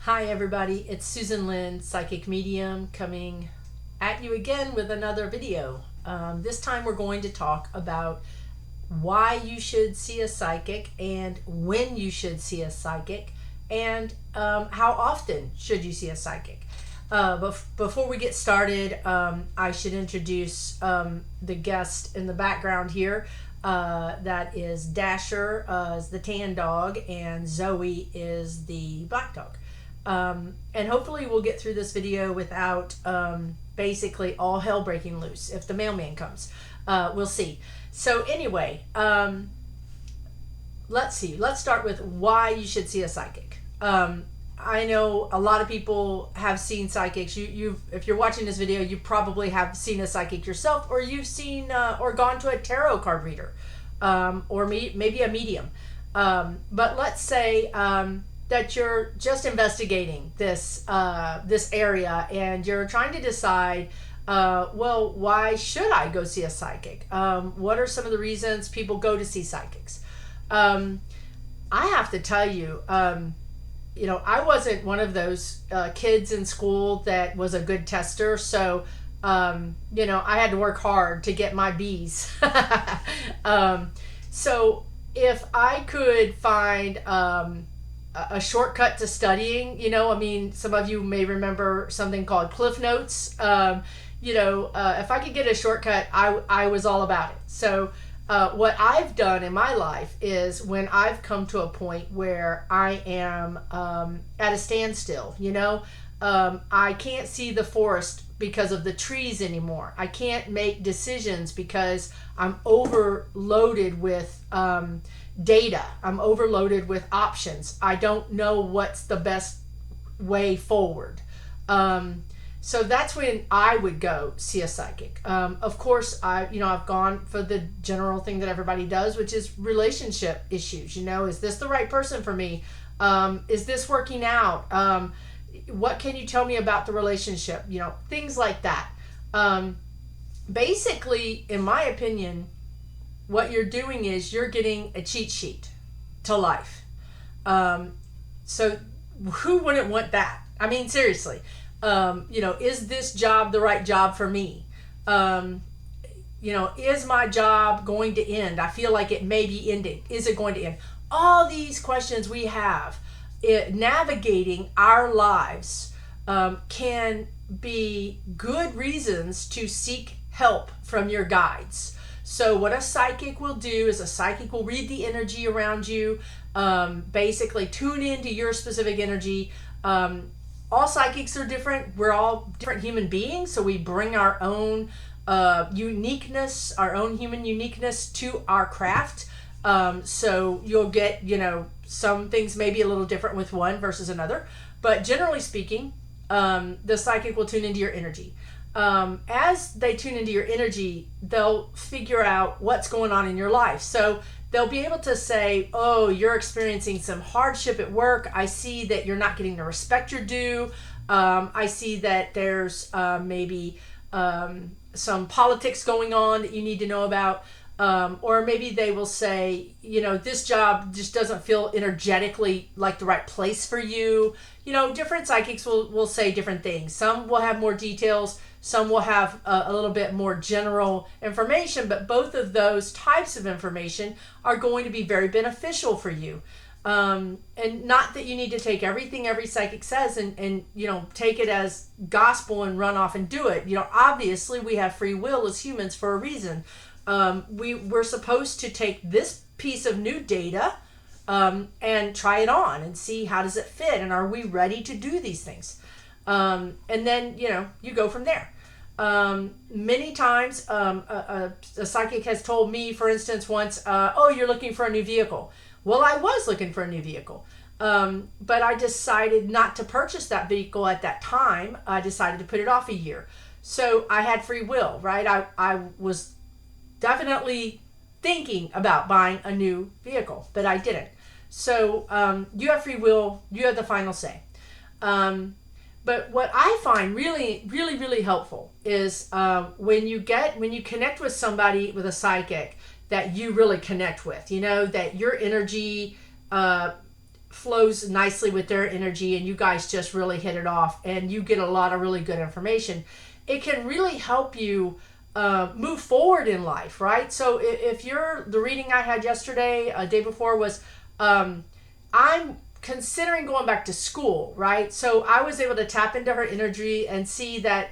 Hi everybody, it's Susan Lynn, Psychic Medium, coming at you again with another video. This time we're going to talk about why you should see a psychic and when you should see a psychic and how often should you see a psychic. But before we get started, I should introduce the guest in the background here. That is Dasher, is the tan dog, and Zoe is the black dog. And hopefully we'll get through this video without basically all hell breaking loose if the mailman comes. We'll see. So anyway, let's see. Let's start with why you should see a psychic. I know a lot of people have seen psychics. If you're watching this video, you probably have seen a psychic yourself, or you've seen or gone to a tarot card reader, or maybe a medium. But let's say that you're just investigating this area and you're trying to decide, well, why should I go see a psychic? What are some of the reasons people go to see psychics? I have to tell you, I wasn't one of those kids in school that was a good tester, so I had to work hard to get my B's. So if I could find a shortcut to studying, some of you may remember something called Cliff Notes. If I could get a shortcut, I was all about it. So what I've done in my life is when I've come to a point where I am at a standstill, I can't see the forest because of the trees anymore. I can't make decisions because I'm overloaded with data. I'm overloaded with options. I don't know what's the best way forward. So that's when I would go see a psychic. Of course, I've gone for the general thing that everybody does, which is relationship issues. Is this the right person for me? Is this working out? What can you tell me about the relationship? Things like that. Basically, in my opinion, what you're doing is you're getting a cheat sheet to life. So who wouldn't want that? I mean, seriously. Is this job the right job for me? Is my job going to end? I feel like it may be ending. Is it going to end? All these questions we have, navigating our lives can be good reasons to seek help from your guides. So what a psychic will do is a psychic will read the energy around you, basically tune into your specific energy. All psychics are different. We're all different human beings, so we bring our own uniqueness, our own human uniqueness to our craft. So you'll get, some things may be a little different with one versus another, but generally speaking, the psychic will tune into your energy. As they tune into your energy, they'll figure out what's going on in your life. So they'll be able to say, oh, you're experiencing some hardship at work. I see that you're not getting the respect you're due. I see that there's maybe some politics going on that you need to know about. Or maybe they will say, this job just doesn't feel energetically like the right place for you. Different psychics will say different things. Some will have more details. Some will have a little bit more general information, but both of those types of information are going to be very beneficial for you. And not that you need to take everything every psychic says and take it as gospel and run off and do it. Obviously we have free will as humans for a reason. We're supposed to take this piece of new data and try it on and see how does it fit and are we ready to do these things. And then, you go from there. Many times, a psychic has told me, for instance, once, oh, you're looking for a new vehicle. Well, I was looking for a new vehicle. But I decided not to purchase that vehicle at that time. I decided to put it off a year. So I had free will, right? I was definitely thinking about buying a new vehicle, but I didn't. So, you have free will, you have the final say. But what I find really, really, really helpful is when you connect with somebody, with a psychic that you really connect with, that your energy flows nicely with their energy, and you guys just really hit it off, and you get a lot of really good information. It can really help you move forward in life, right? So if you're the reading I had yesterday, day before was, I'm considering going back to school, right? So I was able to tap into her energy and see that,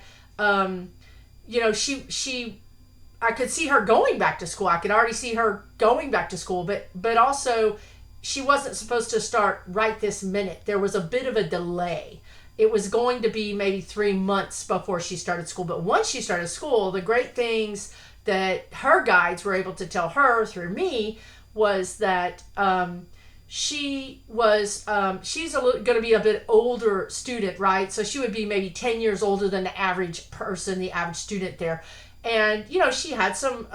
she I could see her going back to school. I could already see her going back to school, but also she wasn't supposed to start right this minute. There was a bit of a delay. It was going to be maybe 3 months before she started school. But once she started school, the great things that her guides were able to tell her through me was that she's going to be a bit older student, right? So she would be maybe 10 years older than the average person, the average student there. And, she had some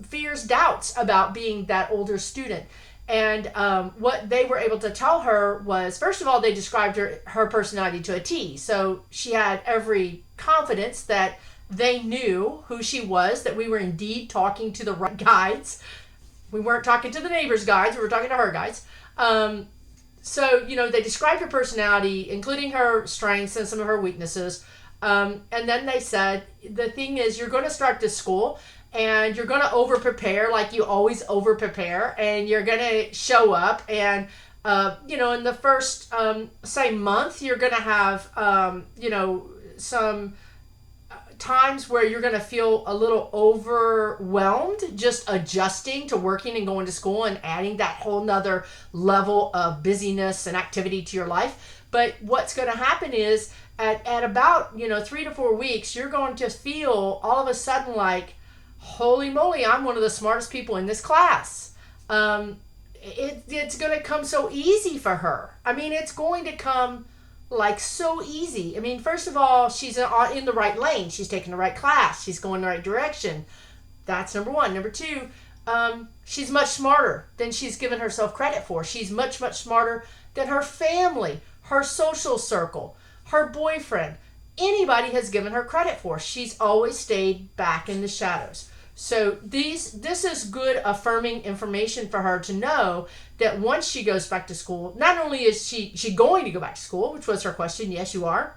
fears, doubts about being that older student. And what they were able to tell her was, first of all, they described her personality to a T. So she had every confidence that they knew who she was, that we were indeed talking to the right guides. We weren't talking to the neighbor's guides, we were talking to her guides. So, they described her personality, including her strengths and some of her weaknesses. And then they said, the thing is, you're going to start this school and you're going to over prepare like you always over prepare, and you're going to show up, and in the first say month you're going to have some times where you're going to feel a little overwhelmed just adjusting to working and going to school and adding that whole nother level of busyness and activity to your life. But what's going to happen is at about 3 to 4 weeks, you're going to feel all of a sudden like, holy moly, I'm one of the smartest people in this class. It's going to come so easy for her. I mean, it's going to come like so easy. I mean, first of all, she's in the right lane. She's taking the right class. She's going the right direction. That's number one. Number two, she's much smarter than she's given herself credit for. She's much, much smarter than her family, her social circle, her boyfriend, anybody has given her credit for. She's always stayed back in the shadows. So this is good affirming information for her to know that once she goes back to school, not only is she going to go back to school, which was her question, yes you are,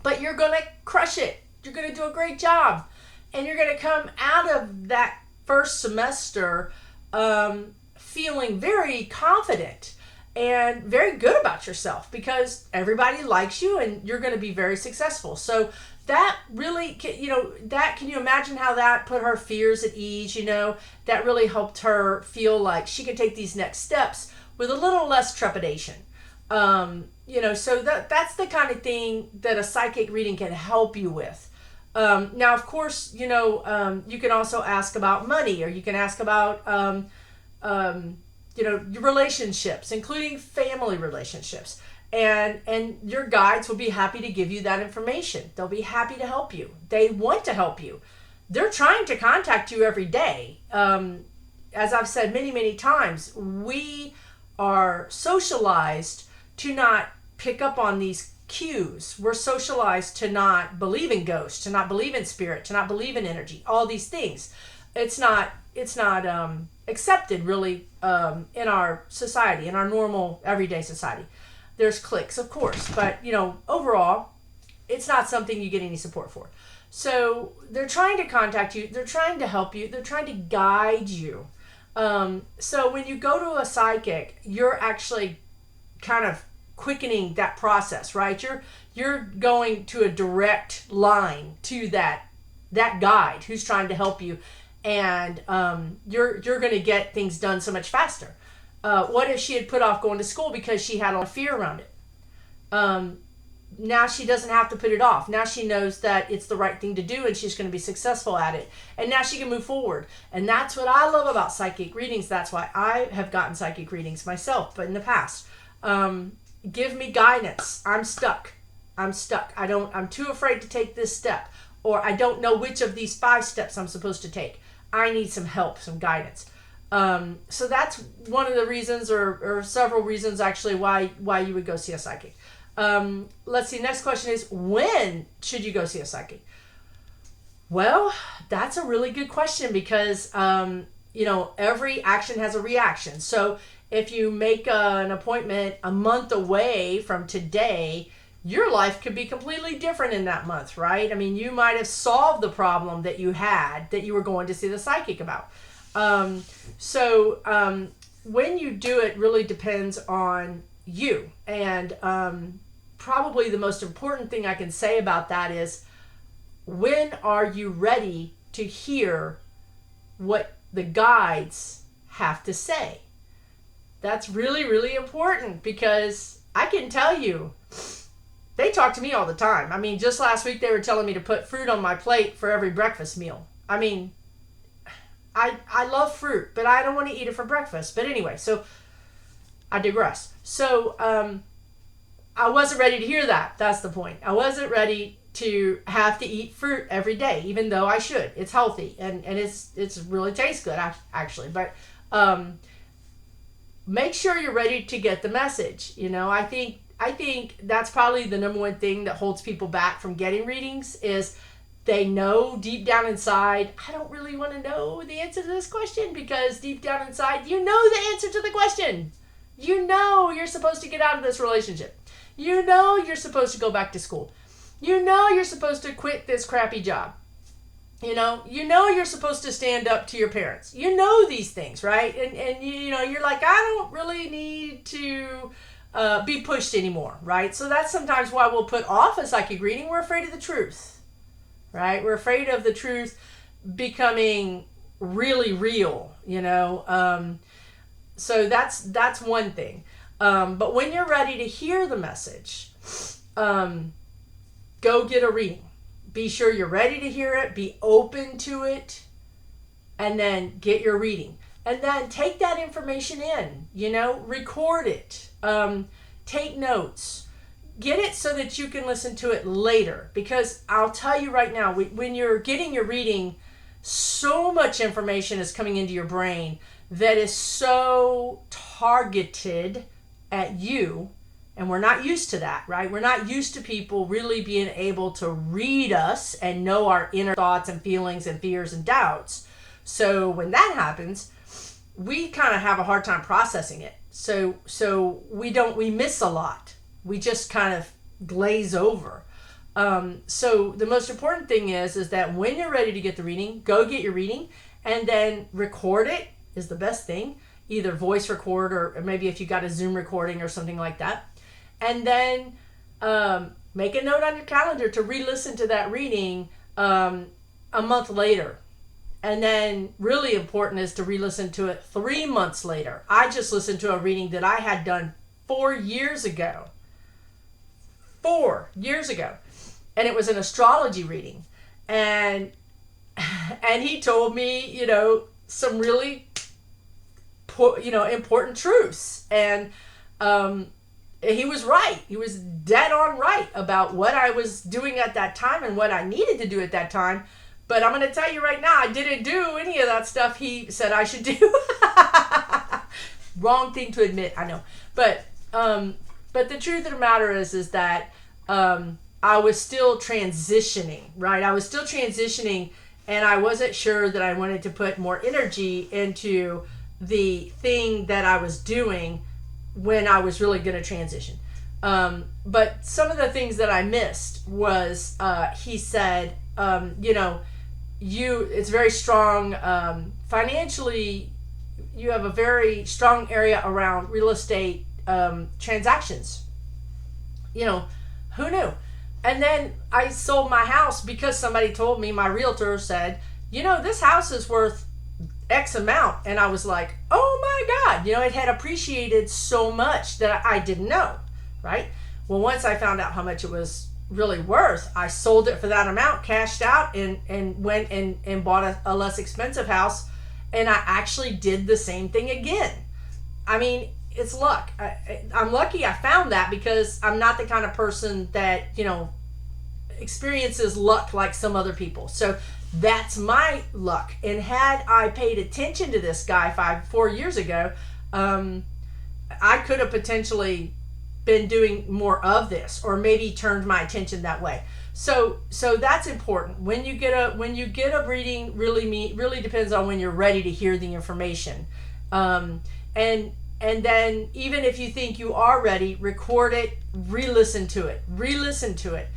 but you're going to crush it. You're going to do a great job. And you're going to come out of that first semester feeling very confident and very good about yourself, because everybody likes you and you're going to be very successful. So that really, can you imagine how that put her fears at ease? That really helped her feel like she could take these next steps with a little less trepidation. So that's the kind of thing that a psychic reading can help you with. Now, of course, you can also ask about money, or you can ask about, your relationships, including family relationships. And your guides will be happy to give you that information. They'll be happy to help you. They want to help you. They're trying to contact you every day. As I've said many, many times, we are socialized to not pick up on these cues. We're socialized to not believe in ghosts, to not believe in spirit, to not believe in energy, all these things. It's not accepted really in our society, in our normal everyday society. There's cliques, of course, but overall, it's not something you get any support for. So they're trying to contact you, they're trying to help you, they're trying to guide you. So when you go to a psychic, you're actually kind of quickening that process, right? You're going to a direct line to that guide who's trying to help you, and you're going to get things done so much faster. What if she had put off going to school because she had a lot of fear around it? Now she doesn't have to put it off. Now she knows that it's the right thing to do, and she's going to be successful at it. And now she can move forward. And that's what I love about psychic readings. That's why I have gotten psychic readings myself, but in the past. Give me guidance. I'm stuck. I'm too afraid to take this step. Or I don't know which of these 5 steps I'm supposed to take. I need some help, some guidance. So that's one of the reasons, or several reasons actually, why you would go see a psychic. Let's see, next question is, when should you go see a psychic? Well, that's a really good question, because every action has a reaction. So if you make an appointment a month away from today, your life could be completely different in that month, right? I mean, you might have solved the problem that you had that you were going to see the psychic about. When you do it really depends on you. And probably the most important thing I can say about that is, when are you ready to hear what the guides have to say? That's really, really important, because I can tell you, they talk to me all the time. I mean, just last week they were telling me to put fruit on my plate for every breakfast meal. I mean, I love fruit, but I don't want to eat it for breakfast. But anyway, so I digress. So I wasn't ready to hear that. That's the point. I wasn't ready to have to eat fruit every day, even though I should. It's healthy and it's really tastes good actually. But make sure you're ready to get the message. You know, I think that's probably the number one thing that holds people back from getting readings is they know deep down inside, I don't really want to know the answer to this question, because deep down inside, you know the answer to the question. You know you're supposed to get out of this relationship. You know you're supposed to go back to school. You know you're supposed to quit this crappy job. You know you're supposed to stand up to your parents. You know these things, right? And you know, you're like, I don't really need to be pushed anymore, right? So that's sometimes why we'll put off a psychic reading. We're afraid of the truth, right? We're afraid of the truth becoming really real, you know? So that's one thing. But when you're ready to hear the message, go get a reading. Be sure you're ready to hear it, be open to it, and then get your reading. And then take that information in, you know, record it, take notes, get it so that you can listen to it later. Because I'll tell you right now, when you're getting your reading, so much information is coming into your brain that is so targeted at you. And we're not used to that, right? We're not used to people really being able to read us and know our inner thoughts and feelings and fears and doubts. So when that happens, we kind of have a hard time processing it. So we miss a lot. We just kind of glaze over. So the most important thing is that when you're ready to get the reading, go get your reading, and then record it is the best thing. Either voice record or maybe if you got a Zoom recording or something like that. And then make a note on your calendar to re-listen to that reading a month later. And then really important is to re-listen to it 3 months later. I just listened to a reading that I had done 4 years ago. 4 years ago. And it was an astrology reading. And he told me, you know, some really, you know, important truths. And he was right. He was dead on right about what I was doing at that time and what I needed to do at that time. But I'm going to tell you right now, I didn't do any of that stuff he said I should do. Wrong thing to admit, I know. But the truth of the matter is that I was still transitioning, right? I was still transitioning, and I wasn't sure that I wanted to put more energy into the thing that I was doing when I was really going to transition. But some of the things that I missed was he said, you know, it's very strong financially. You have a very strong area around real estate transactions. You know, who knew? And then I sold my house because somebody told me, my realtor said, you know, this house is worth X amount. And I was like, oh my God, you know, it had appreciated so much that I didn't know, right? Well, once I found out how much it was really worth, I sold it for that amount, cashed out, and went and bought a less expensive house. And I actually did the same thing again. I mean, it's luck. I'm lucky I found that, because I'm not the kind of person that, you know, experiences luck like some other people. So that's my luck. And had I paid attention to this guy 4 years ago, I could have potentially been doing more of this, or maybe turned my attention that way. So that's important. When you get a reading, really depends on when you're ready to hear the information. And And then even if you think you are ready, record it, re-listen to it, re-listen to it.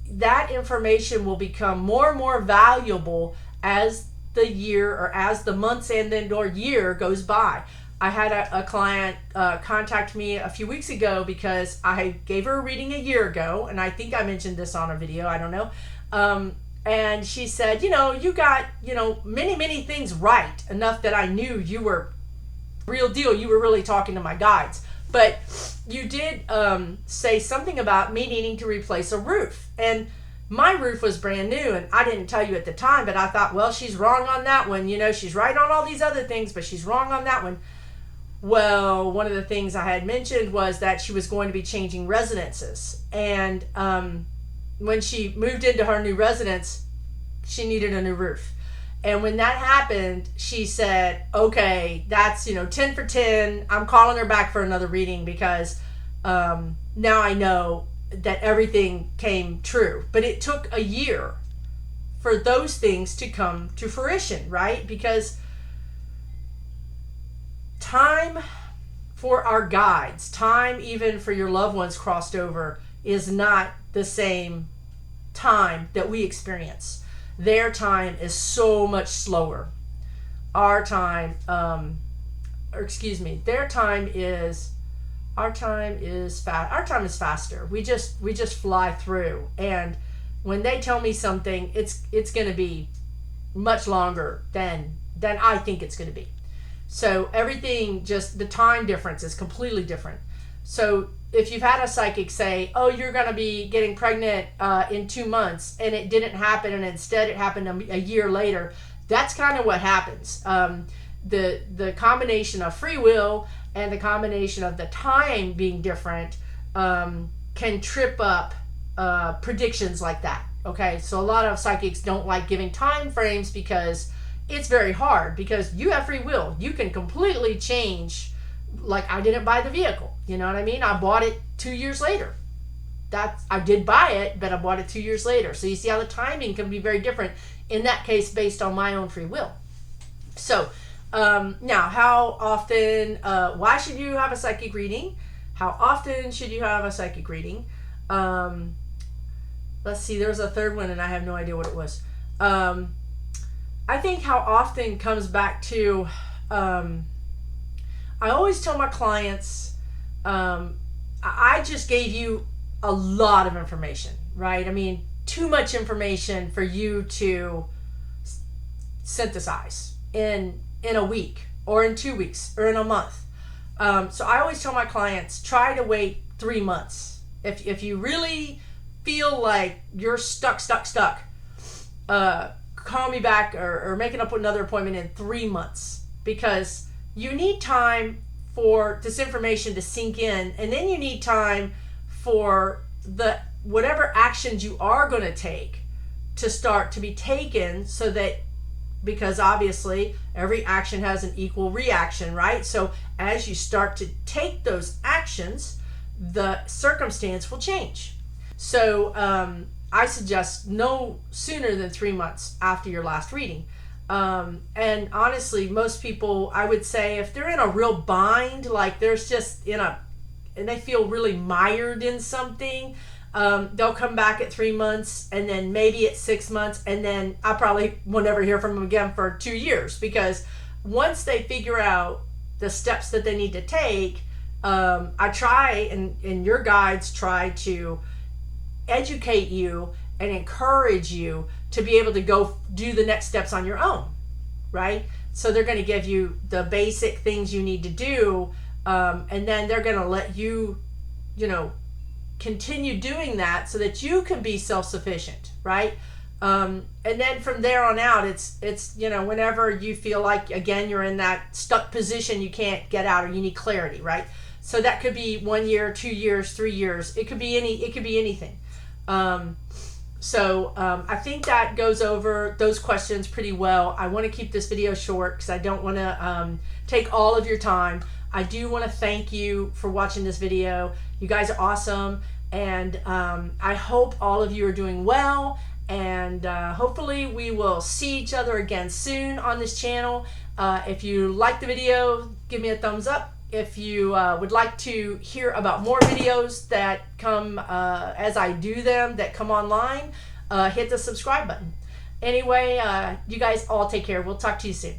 That information will become more and more valuable as the year, or as the months and then or year goes by. I had a client contact me a few weeks ago because I gave her a reading a year ago, and I think I mentioned this on a video, I don't know. And she said, you got, many things right, enough that I knew you were real deal. You were really talking to my guides. But you did say something about me needing to replace a roof. And my roof was brand new, and I didn't tell you at the time, but I thought, well, she's wrong on that one. She's right on all these other things, but she's wrong on that one. Well, one of the things I had mentioned was that she was going to be changing residences. And when she moved into her new residence, she needed a new roof. And when that happened, she said, okay, that's, 10 for 10. I'm calling her back for another reading because now I know that everything came true. But it took a year for those things to come to fruition, right? Because time for our guides, time even for your loved ones crossed over, is not the same time that we experience. Their time is so much slower. Our time, their time is, our time is faster. We just fly through. And when they tell me something, it's going to be much longer than I think it's going to be. So everything, just the time difference is completely different. So if you've had a psychic say, oh, you're going to be getting pregnant in 2 months, and it didn't happen, and instead it happened a year later, that's kind of what happens. The combination of free will and the combination of the time being different can trip up predictions like that. Okay, so a lot of psychics don't like giving time frames because it's very hard, because you have free will. You can completely change. Like, I didn't buy the vehicle, you know what I mean? I bought it 2 years later. I did buy it, but I bought it 2 years later. So you see how the timing can be very different in that case based on my own free will. So now, how often, why should you have a psychic reading? How often should you have a psychic reading? Let's see, there was a third one and I have no idea what it was. I think how often comes back to, I always tell my clients, I just gave you a lot of information, right? I mean, too much information for you to synthesize in a week or in 2 weeks or in a month. So I always tell my clients, try to wait 3 months. If you really feel like you're stuck, call me back or make another appointment in 3 months, because you need time for this information to sink in, and then you need time for the whatever actions you are going to take to start to be taken, so that, because obviously every action has an equal reaction, right? So as you start to take those actions, the circumstance will change. So I suggest no sooner than 3 months after your last reading. And honestly, most people, I would say, if they're in a real bind, like there's just and they feel really mired in something, they'll come back at 3 months, and then maybe at 6 months, and then I probably will never hear from them again for 2 years, because once they figure out the steps that they need to take, I try, and your guides try to educate you and encourage you to be able to go do the next steps on your own, right? So they're going to give you the basic things you need to do, and then they're going to let you, continue doing that so that you can be self-sufficient, right? And then from there on out, it's whenever you feel like, again, you're in that stuck position, you can't get out, or you need clarity, right? So that could be 1 year, 2 years, 3 years. It could be anything. So I think that goes over those questions pretty well. I want to keep this video short because I don't want to take all of your time. I do want to thank you for watching this video. You guys are awesome, and I hope all of you are doing well, and hopefully we will see each other again soon on this channel. If you like the video, give me a thumbs up. if you would like to hear about more videos that come as I do them, that come online, hit the subscribe button. Anyway, you guys all take care. We'll talk to you soon.